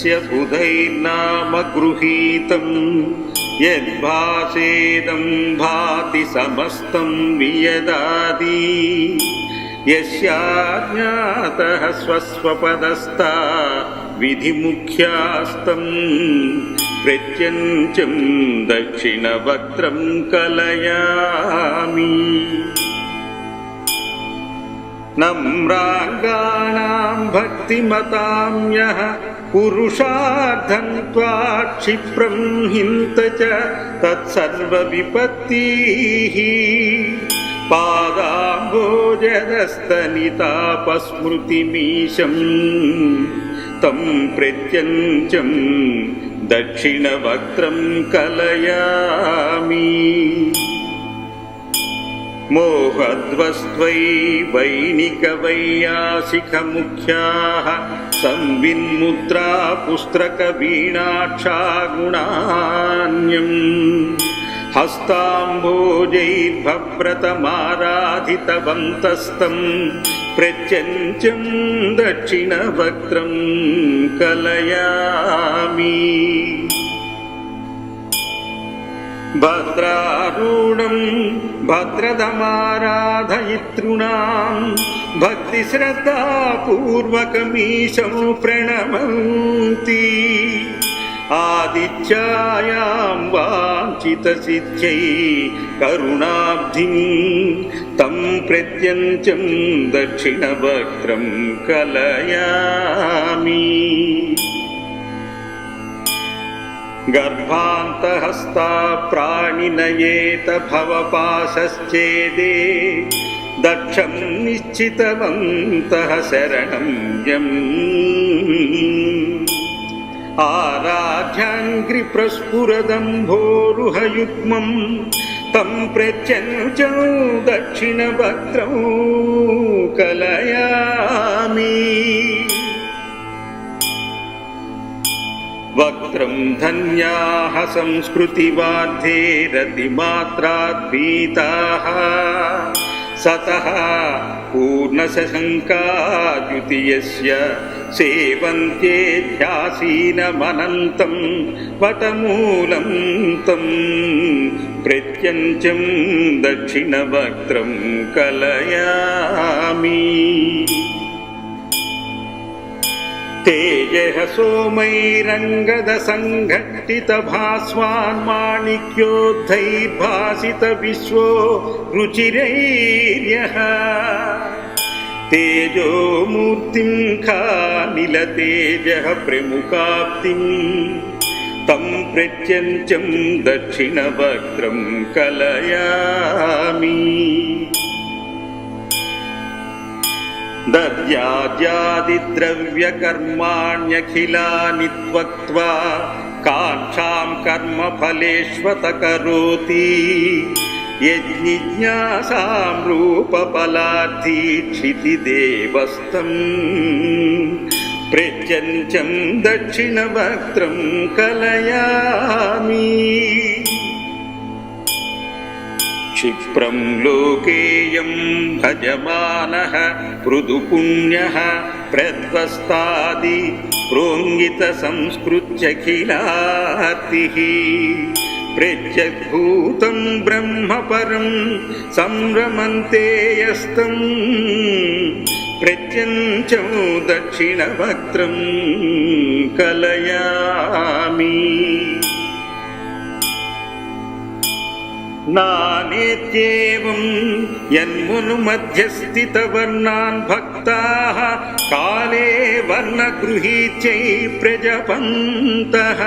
यस्य बुधैर्नाम गृहीतं यद्भासेदं भाति समस्तं वियदादि यस्याज्ञातः स्वस्वपदस्था विधिमुख्यास्तं प्रत्यञ्चं दक्षिणवक्त्रं कलयामि। नम्राङ्गाणां भक्तिमतां यः पुरुषार्थं त्वात् क्षिप्रं हिन्त च तत्सर्वविपत्तिः पादाम्बोजदस्तनितापस्मृतिमीशं तं प्रत्यञ्चं दक्षिणवक्त्रं कलयामि। मोहध्वस्त्वैवैनिकवैयासिकमुख्याः संविन्मुद्रा पुस्त्रकवीणाक्षा गुणान्यम् हस्ताम्भोजैर्भव्रतमाराधितवन्तस्तं प्रत्यञ्चं दक्षिणवक्त्रं कलयामि। भद्रारूढं भद्रदमाराधयितॄणां भक्तिश्रद्धापूर्वकमीशं प्रणमन्ति आदित्यायां वाञ्छितसिद्ध्यै करुणाब्धिं तं प्रत्यञ्चं दक्षिणवक्त्रं कलयामि। गर्भान्तहस्ता प्राणिनयेत भवपाशश्चेदे दक्षं निश्चितवन्तः शरणं यम् आराध्याङ्घ्रिप्रस्फुरदम्भोरुहयुग्मं तं प्रत्यञ्चं दक्षिणवक्त्रं कलयामि। वक्त्रं धन्याः संस्कृतिवाध्ये रतिमात्राद्भीताः सतः पूर्णशशङ्काद्युतियस्य सेवन्ते ध्यासीनमनन्तं वटमूलं तं प्रत्यञ्चं दक्षिणवक्त्रं कलयामि। तेजः सोमैरङ्गदसङ्घट्टितभास्वान्माणिक्योद्धैर्भासितविश्वो रुचिरैर्यः तेजोमूर्तिं खानिलतेजः प्रमुखाब्धिं तं प्रत्यञ्चं दक्षिणवक्त्रं कलयामि। दद्याद्यादिद्रव्यकर्माण्यखिलानि त्वक्त्वा काङ्क्षां कर्मफलेष्वत करोति यज्ञिज्ञासां रूपफलार्थी क्षितिदेवस्तं प्रत्यञ्चं दक्षिणवक्त्रं कलयामि। क्षिप्रं लोकेयं भजमानः मृदुपुण्यः प्रध्वस्तादि प्रोङ्गितसंस्कृत्यखिलार्तिः प्रत्यग्भूतं ब्रह्मपरं संरमन्ते यस्तं प्रत्यञ्चं दक्षिणवक्त्रं कलयामि। नानेत्येवं यन्मुनुमध्यस्थितवर्णान् भक्ताः काले वर्णगृहीत्यै प्रजपन्तः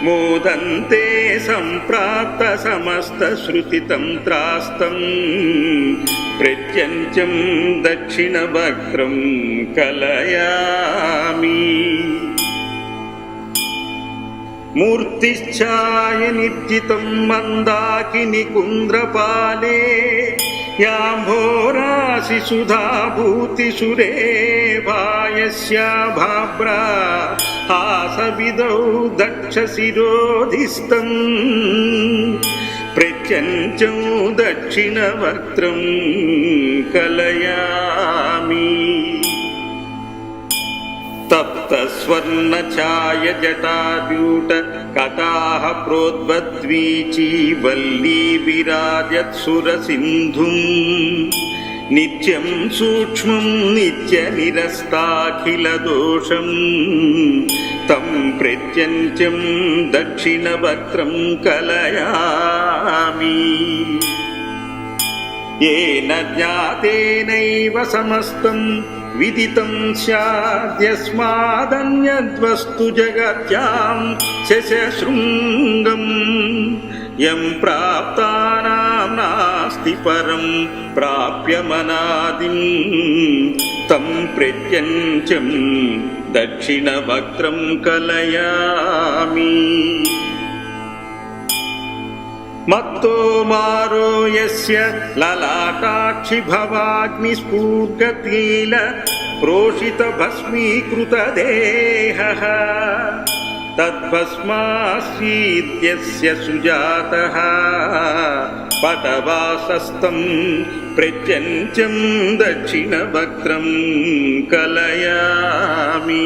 मोदन्ते सम्प्राप्तसमस्तश्रुतितन्त्रास्तं प्रत्यञ्चं दक्षिणवक्त्रं कलयामि। मूर्तिश्चायनिर्जितं मन्दाकिनी कुन्द्रपाले याम्भोराशिसुधाभूतिसुरेभायस्या भाभ्रा हासविदौ दक्षशिरोधिस्थं प्रत्यञ्चं दक्षिणवक्त्रं कलयामि। तप्त सप्तस्वर्णछायजटाद्यूट कटाह प्रोद्बद्वीची वल्ली विराजत्सुरसिन्धुम् नित्यं सूक्ष्मं नित्यनिरस्ताखिलदोषम् तं प्रत्यन्त्यं दक्षिणवक्त्रं कलयामि येन ज्ञातेनैव समस्तं विदितं स्याद्यस्मादन्यद्वस्तु जगत्यां शशशृङ्गम् यं प्राप्तानां नास्ति परं प्राप्यमनादिं तं प्रत्यञ्चं दक्षिणवक्त्रं कलयामि मत्तो मारो यस्य ललाटाक्षि भवाग्निस्फूर्गतील प्रोषितभस्मीकृतदेहः तद्भस्मासीद्यस्य सुजातः पटवासस्तं प्रत्यञ्चं दक्षिणवक्त्रं कलयामि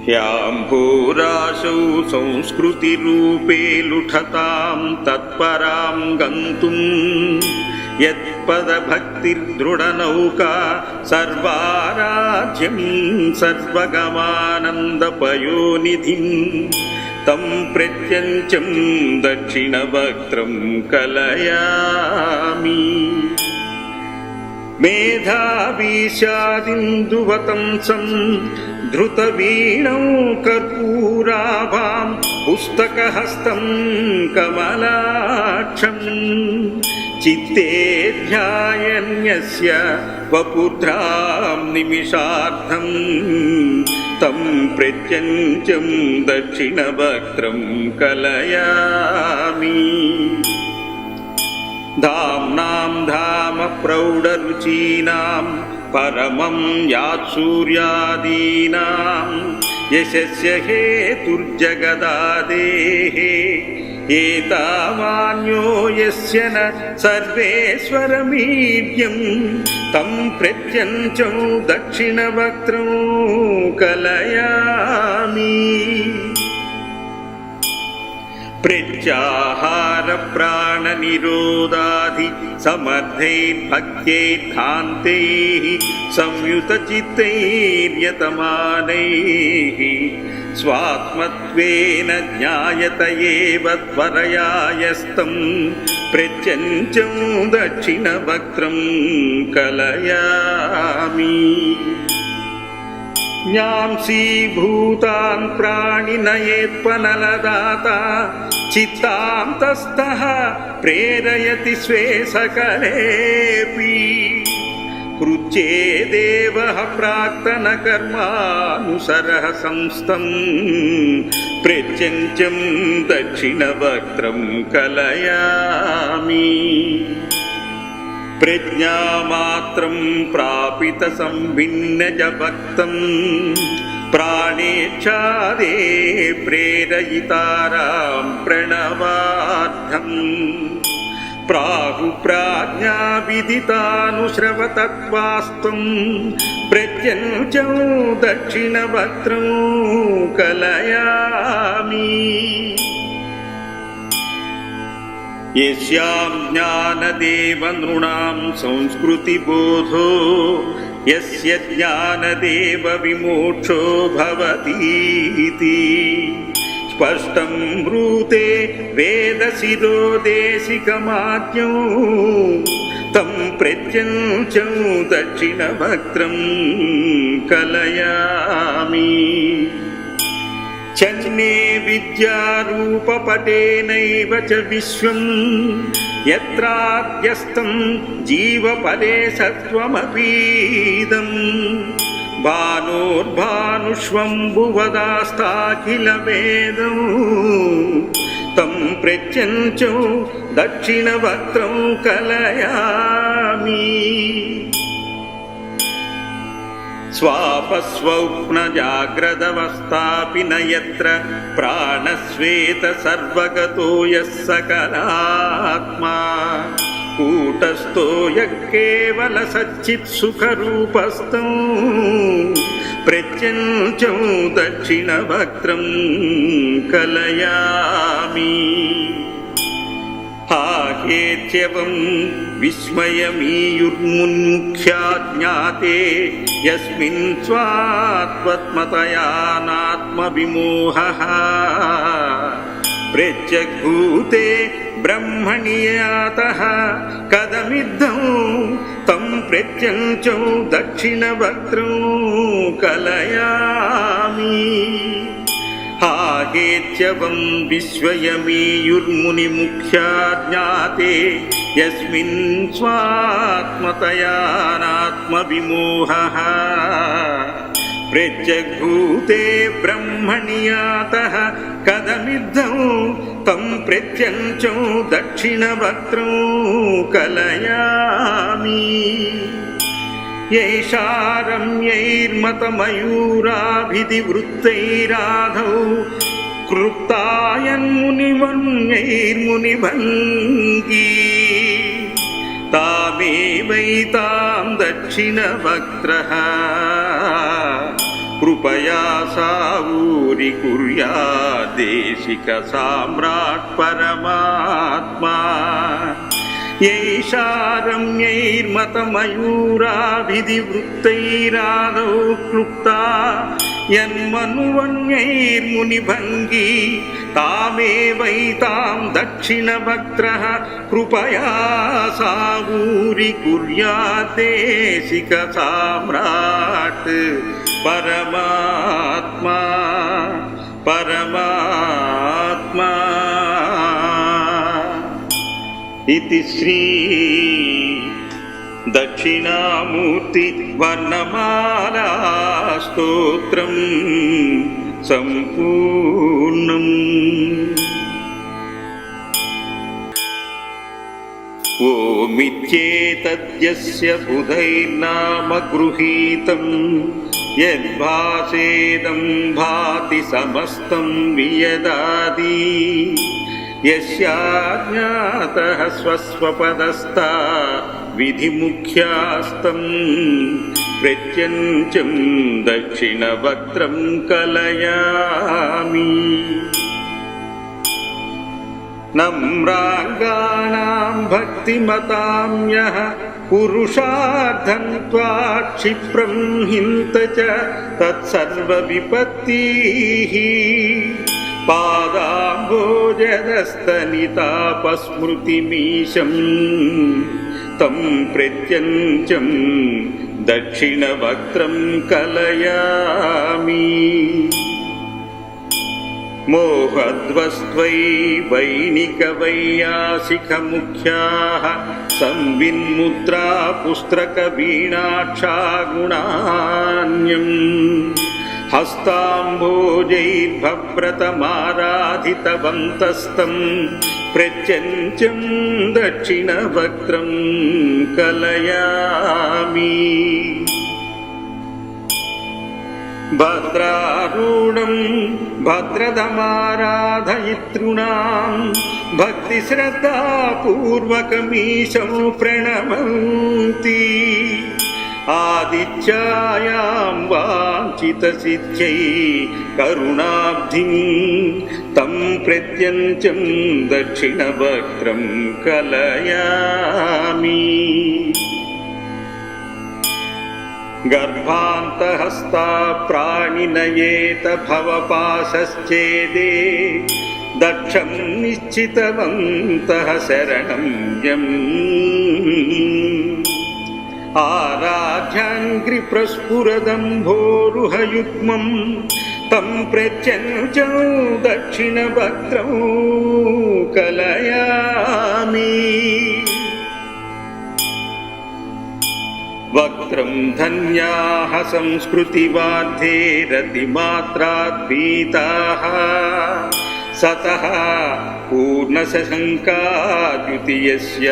ह्याम्भोराशौ संस्कृतिरूपे लुठतां तत्परां गन्तुं यत्पदभक्तिर्दृढनौका सर्वाराज्यं सर्वगमानन्दपयोनिधिं तं प्रत्यञ्चं दक्षिणवक्त्रं कलयामि मेधावीशादिन्दुवतंसं धृतवीणौ कर्पूराभां पुस्तकहस्तं कमलाक्षं चित्ते ध्यायन्यस्य वपुर्ध्रां निमिषार्धं तं प्रत्यञ्चं दक्षिणवक्त्रं कलयामि धाम्नां धाम प्रौढरुचीनां परमं यात्सूर्यादीनां यशस्य हेतुर्जगदादेः एतावान्यो यस्य न सर्वेश्वरमीड्यं तं प्रत्यञ्चं दक्षिणवक्त्रं कलयामि प्रत्याहार प्राणनिरोधादि समर्थैर्भक्त्यैर्खान्तैः संयुतचित्तैर्यतमानैः स्वात्मत्वेन ज्ञायत एव त्वरयायस्तं प्रत्यञ्चं दक्षिणवक्त्रं कलयामि न्यांसीभूतान् प्राणिनयेत्पनलदाता चित्तान्तस्तः प्रेरयति स्वे सकलेऽपि कृत्ये देवः प्राक्तनकर्मानुसरः संस्थं प्रत्यञ्चं दक्षिणवक्त्रं कलयामि प्रज्ञामात्रं प्रापितसंभिन्नजभक्तं प्राणेच्छादे प्रेरयितारां प्रणवार्थं प्राहुप्राज्ञाविदितानुश्रवतत्त्वास्तं प्रत्यञ्चं दक्षिणवक्त्रं कलयामि यस्यां ज्ञानदेव नृणां संस्कृतिबोधो यस्य ज्ञानदेव विमोक्षो भवतीति स्पष्टं ब्रूते वेदशिरो देशिकमाद्यौ तं प्रत्यञ्चं दक्षिणवक्त्रं कलयामि चन्ने विद्यारूपपटेनैव च विश्वं यत्राद्यस्तं जीवपदे सत्त्वमपीदं भानोर्भानुष्वम्बुवदास्ताखिलवेदं तं प्रत्यञ्चं दक्षिणवक्त्रं कलयामि स्वापस्वप्नजाग्रदवस्थापि न यत्र प्राणस्वेत सर्वगतो यः सकलात्मा కూటస్థో కేవల సచ్చిత్ సుఖరూపస్థం ప్రత్యంచం దక్షిణ వక్త్రం కలయామి. ఆహేత్యవం విస్మయమీయుర్ముఖ్యా జ్ఞాతే యస్మిన్ స్వాత్మతయానాత్మవిమోహః ప్రత్యగ్భూతే బ్రహ్మణి యాతః కదమిద్ధం తం ప్రత్యంచం దక్షిణ వక్త్రం కలయామి. ఆహేత్యవం విశ్వయమీయుర్మునిముఖ్యా జ్ఞాతే యస్మిన్ స్వాత్మతయానాత్మవిమోహః ప్రత్యగ్భూతే బ్రహ్మణి యాతః కదమిద్ధం తం ప్రత్యంచం దక్షిణ వక్త్రం కలయామి. యైషారమ్యైర్మతమయూరాభిధివృత్తైరాధౌ క్లుప్తాయన్మునివన్యైర్మునిభంగీ తామేవైతాం దక్షిణ వక్త్రః కృపయా సావూరి కుర్యాదేశిక సామ్రాట్ పరమాత్మా. యైషారమ్యైర్మతమయూరాభిధివృత్తైరాదౌ క్లుప్తా యన్మనువన్యైర్మునిభంగీ తామేవైతాం దక్షిణ వక్త్రః కృపయా సావూరి కుర్యాదేశిక సామ్రాట్ పరమాత్మా పరమాత్మా. ఇతి శ్రీ దక్షిణామూర్తి వర్ణమాలా స్తోత్రం సంపూర్ణం. ఓమిత్యేతద్యస్య బుధైర్నామ గృహీతం యద్భాసేదం భాతి సమస్తం వియదాది యస్యాజ్ఞాతః స్వస్వపదస్థా విధిముఖ్యాస్తం ప్రత్యంచం దక్షిణ వక్త్రం కలయామి. నమ్రాంగాణాం భక్తిమతాం యః పురుషార్థం త్వా క్షిప్రం హింత చ తత్సర్వవిపత్తీః పాదాంబోజదస్తనితాపస్మృతిమీశం తం ప్రత్యంచం దక్షిణ వక్త్రం కలయామి. మోహద్వస్త్వై వైనిక వైయాసిక ముఖ్యాః సంవిన్ముద్రా పుస్త్రక వీణాక్షా గుణాన్యం హస్తాంబోజైర్భవ్రతమారాధితవంతస్తం ప్రత్యంచం దక్షిణ వక్త్రం కలయామి. భద్రారూఢం భద్రదమారాధయితృణాం భక్తిశ్రద్ధాపూర్వకమీశం ప్రణమంతి ఆదిత్యాయాం వాంఛితసిద్ధ్యై కరుణాబ్ధిం తం ప్రత్యంచం దక్షిణ వక్త్రం కలయామి. గర్భాంతహస్తా ప్రాణినయేత భవపాశశ్చేదే దక్షం నిశ్చితవంతః శరణం యం ఆరాధ్యాంగ్రి ప్రస్ఫురదంభోరుహయుగ్మం తం ప్రత్యంచం దక్షిణ వక్త్రం కలయామి. వక్త్రం ధన్యాః సంస్కృతివాध्ये రతిమాత్రాద్భీతాః సతః పూర్ణశశంకాద్యుతియస్య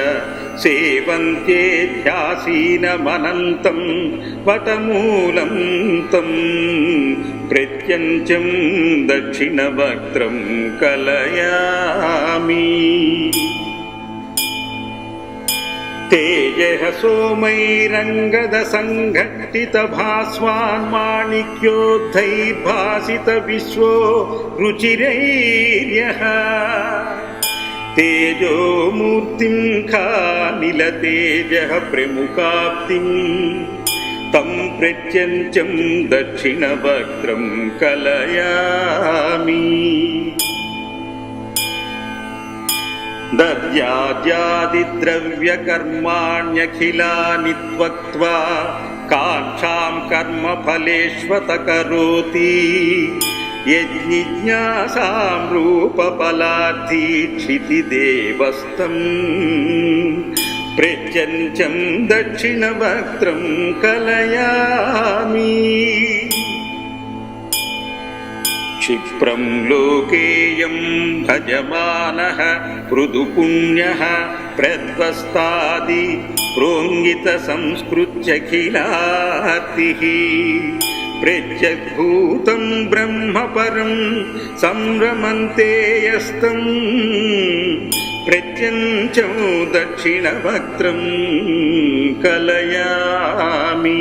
సేవంత్యే ధ్యాసీనమనంతం వటమూలం తం ప్రత్యంచం దక్షిణ వక్త్రం కలయామి. तेजः सोमैरङ्गदसङ्घट्टितभास्वान्माणिक्योद्धैर्भासित विश्वो रुचिरैर्यः तेजोमूर्तिं खानिलतेजः प्रमुखाब्धिं तं प्रत्यञ्चं दक्षिणवक्त्रं कलयामि दद्याद्यादिद्रव्यकर्माण्यखिलानि त्वक्त्वा काङ्क्षां कर्मफलेष्वत करोति यज्ञिज्ञासां रूपफलाद्धीक्षितिदेवस्तं प्रत्यञ्चं दक्षिणवक्त्रं कलयामि क्षिप्रं लोकेयं भजमानः पृदुपुण्यः प्रध्वस्तादि प्रोङ्गितसंस्कृत्यखिलार्तिः प्रत्यग्भूतं ब्रह्म परं संरमन्ते यस्तं प्रत्यञ्चं दक्षिणवक्त्रं कलयामि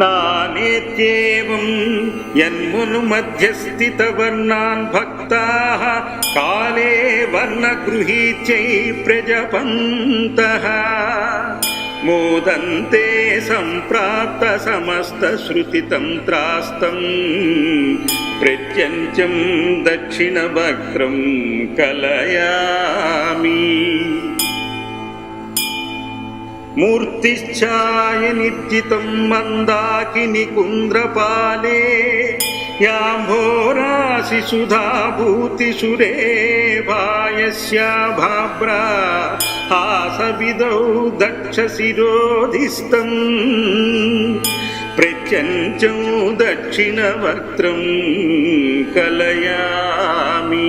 नानेत्येवं यन्मुनुमध्यस्थितवर्णान् भक्ताः काले वर्णगृहीत्यै प्रजपन्तः मोदन्ते सम्प्राप्तसमस्तश्रुतितन्त्रास्तं प्रत्यञ्चं दक्षिणवक्त्रं कलयामि मूर्तिश्चाय निद्यितं मन्दाकिनी कुन्द्रपाले याम्भोराशिसुधाभूतिसुरेभायस्या भाभ्रा हासविदौ दक्षशिरोधिस्थं प्रत्यञ्चं दक्षिणवक्त्रं कलयामि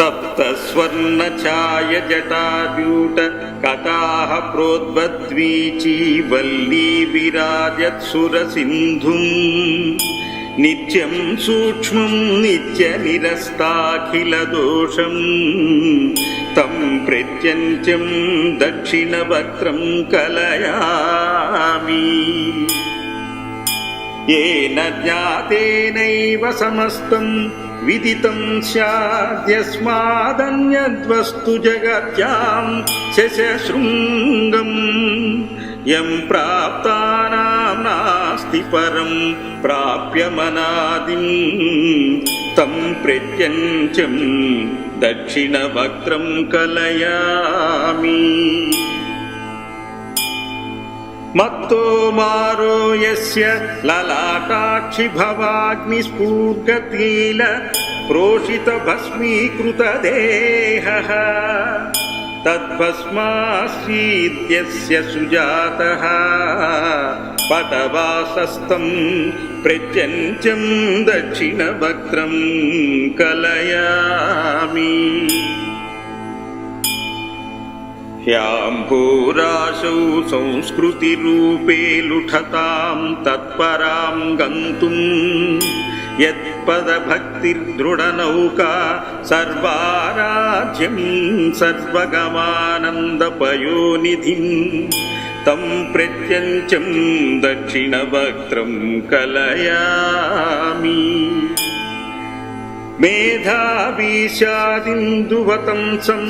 तप्तस्वर्णछायजटाजूट कटाः प्रोद्बद्वीची वल्ली विराजत्सुरसिन्धुं नित्यं सूक्ष्मं नित्यनिरस्ताखिलदोषं तं प्रत्यञ्चं दक्षिणवक्त्रं कलयामि येन ज्ञातेनैव समस्तं विदितं स्याद्यस्मादन्यद्वस्तु जगत्यां शशशृङ्गम् यं प्राप्तानां नास्ति परं प्राप्यमनादिं तं प्रत्यञ्चं दक्षिणवक्त्रं कलयामि मत्तो मारो यस्य ललाटाक्षि भवाग्निस्फूर्गतील प्रोषितभस्मीकृतदेहः तद्भस्मासीद्यस्य सुजातः पटवासस्तं प्रत्यञ्चं दक्षिणवक्त्रं कलयामि ह्याम्भोराशौ संस्कृतिरूपे लुठतां तत्परां गन्तुं यत्पदभक्तिर्दृढनौका सर्वाराध्यं सर्वगमानन्दपयोनिधिं तं प्रत्यञ्चं दक्षिणवक्त्रं कलयामि मेधावीशादिन्दुवतंसं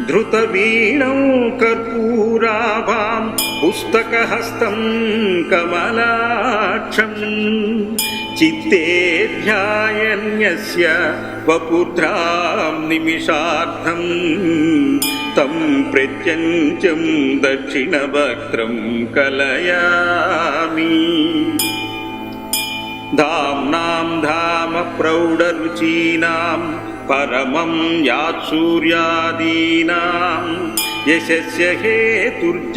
धृतवीणौ कर्पूराभां पुस्तकहस्तं कमलाक्षं चित्ते ध्यायन्यस्य वपुर्ध्रां निमिषार्धं तं प्रत्यञ्चं दक्षिणवक्त्रं कलयामि धाम्नां धाम प्रौढरुचीनां परमं यात्सूर्यादीनां यशस्य हेतुर्जगदादेः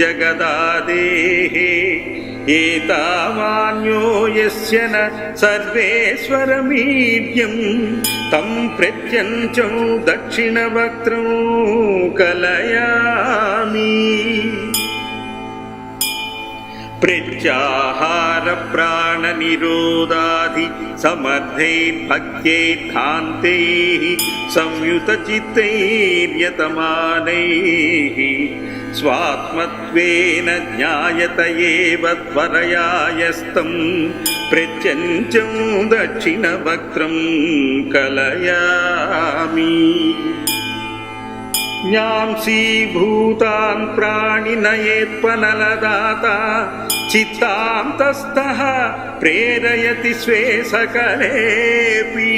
एतावान्यो यस्य न सर्वेश्वरमीड्यं तं प्रत्यञ्चं दक्षिणवक्त्रं कलयामि प्रत्याहार प्राण निरोधादि समर्थैर्भक्त्यैर्धान्तैः संयुतचित्तैर्यतमानैः स्वात्मत्वेन ज्ञायत एव त्वरया यस्तं प्रत्यञ्चं दक्षिणवक्त्रं कलयामि। न्यांसीभूतान् प्राणिनयेत्पनलदाता चित्तान्तस्थः प्रेरयति स्वे सकलेऽपि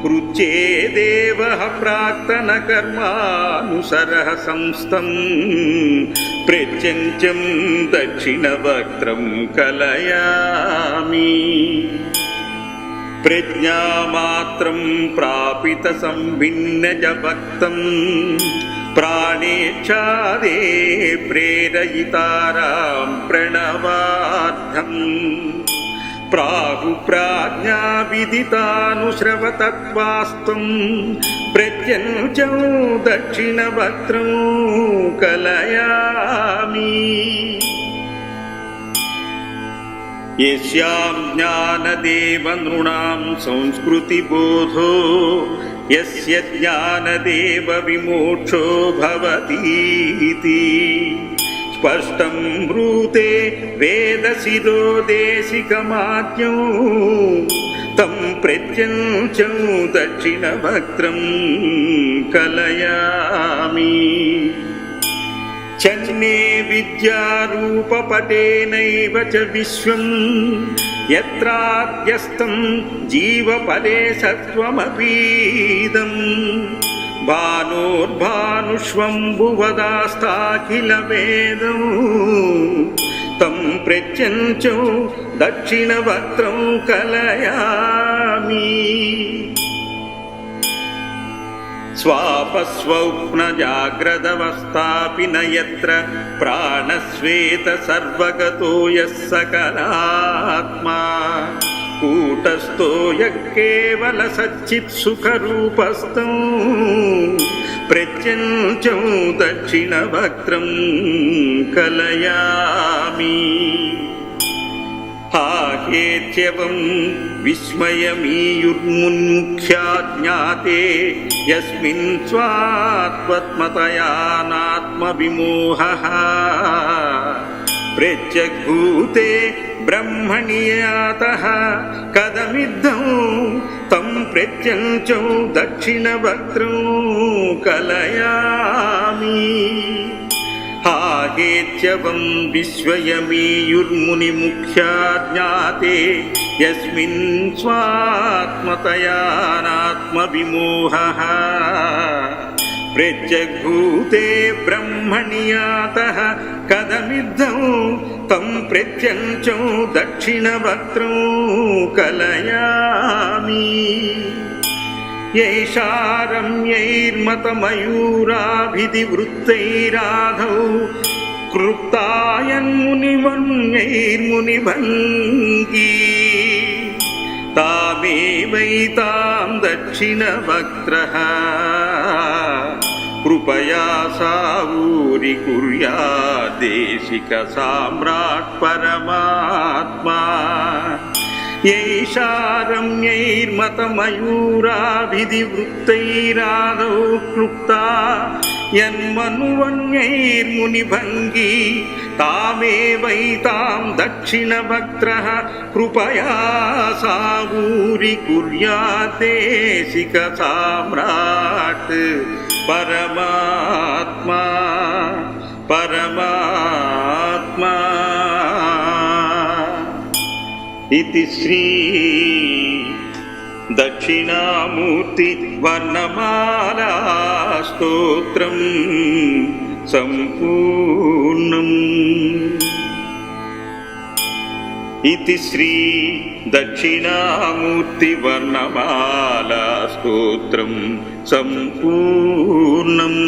कृच्येदेवः प्राक्तनकर्मानुसरः संस्थं प्रत्यञ्चं दक्षिणवक्त्रं कलयामि। प्रज्ञामात्रं प्रापितसंभिन्नजभक्तं प्राणेच्छादे प्रेरयितारां प्रणवार्थम् प्राहुप्राज्ञाविदितानुश्रवतत्त्वास्त्वं प्रत्यञ्चं दक्षिणवक्त्रं कलयामि। यस्यां ज्ञानदेव नृणां संस्कृतिबोधो यस्य ज्ञानदेव विमोक्षो भवतीति स्पष्टं ब्रूते वेदशिरो देशिकमाद्यौ तं प्रत्यञ्चं दक्षिणवक्त्रं कलयामि। चन्ने विद्यारूपपटेनैव च विश्वं यत्राद्यस्तं जीवपदे सत्त्वमपीदं भानोर्भानुष्वम्भुवदास्ताखिलवेदं तं प्रत्यञ्चं दक्षिणवक्त्रं कलयामि। स्वापस्वप्नजाग्रदवस्थापि न यत्र प्राणस्वेत सर्वगतो यः सकलात्मा कूटस्थो यः केवलसच्चित्सुखरूपस्थं प्रत्यञ्चं दक्षिणवक्त्रं कलयामि। हाहेत्यवं विस्मयमीयुर्मुन्मुख्या ज्ञाते यस्मिन् स्वात्मतया नात्मविमोहः प्रत्यग्भूते ब्रह्मणि यातः कदमिद्धं तं प्रत्यञ्चं दक्षिणवक्त्रं कलयामि। हाहेत्यवं विस्मयमीयुर्मुनिमुख्या ज्ञाते यस्मिन् स्वात्मतया नात्मविमोहः प्रत्यग्भूते ब्रह्मणि यातः कदमिद्धं तं प्रत्यञ्चं दक्षिणवक्त्रं कलयामि। यैषा रम्यैर्मतमयूराभिधिवृत्तैराधौ क्लृप्तायन्मुनिवन्यैर्मुनिभङ्गी तामेवैतां दक्षिणवक्त्रः कृपया सावूरीकुर्याद्देशिकसाम्राट् परमात्मा। यैषा रम्यैर्मतमयूराभिधिवृत्तैराधौ क्लृप्ता यन्मनुवन्यैर्मुनिभङ्गी तामेवैतां दक्षिणवक्त्रः कृपया सावूरीकुर्याद्देशिकसाम्राट् परमात्मा परमात्मा। इति श्री दक्षिणामूर्ति वर्णमाला स्तोत्रं सम्पूर्णम्। इति श्री दक्षिणामूर्ति वर्णमाला स्तोत्रं सम्पूर्णम्।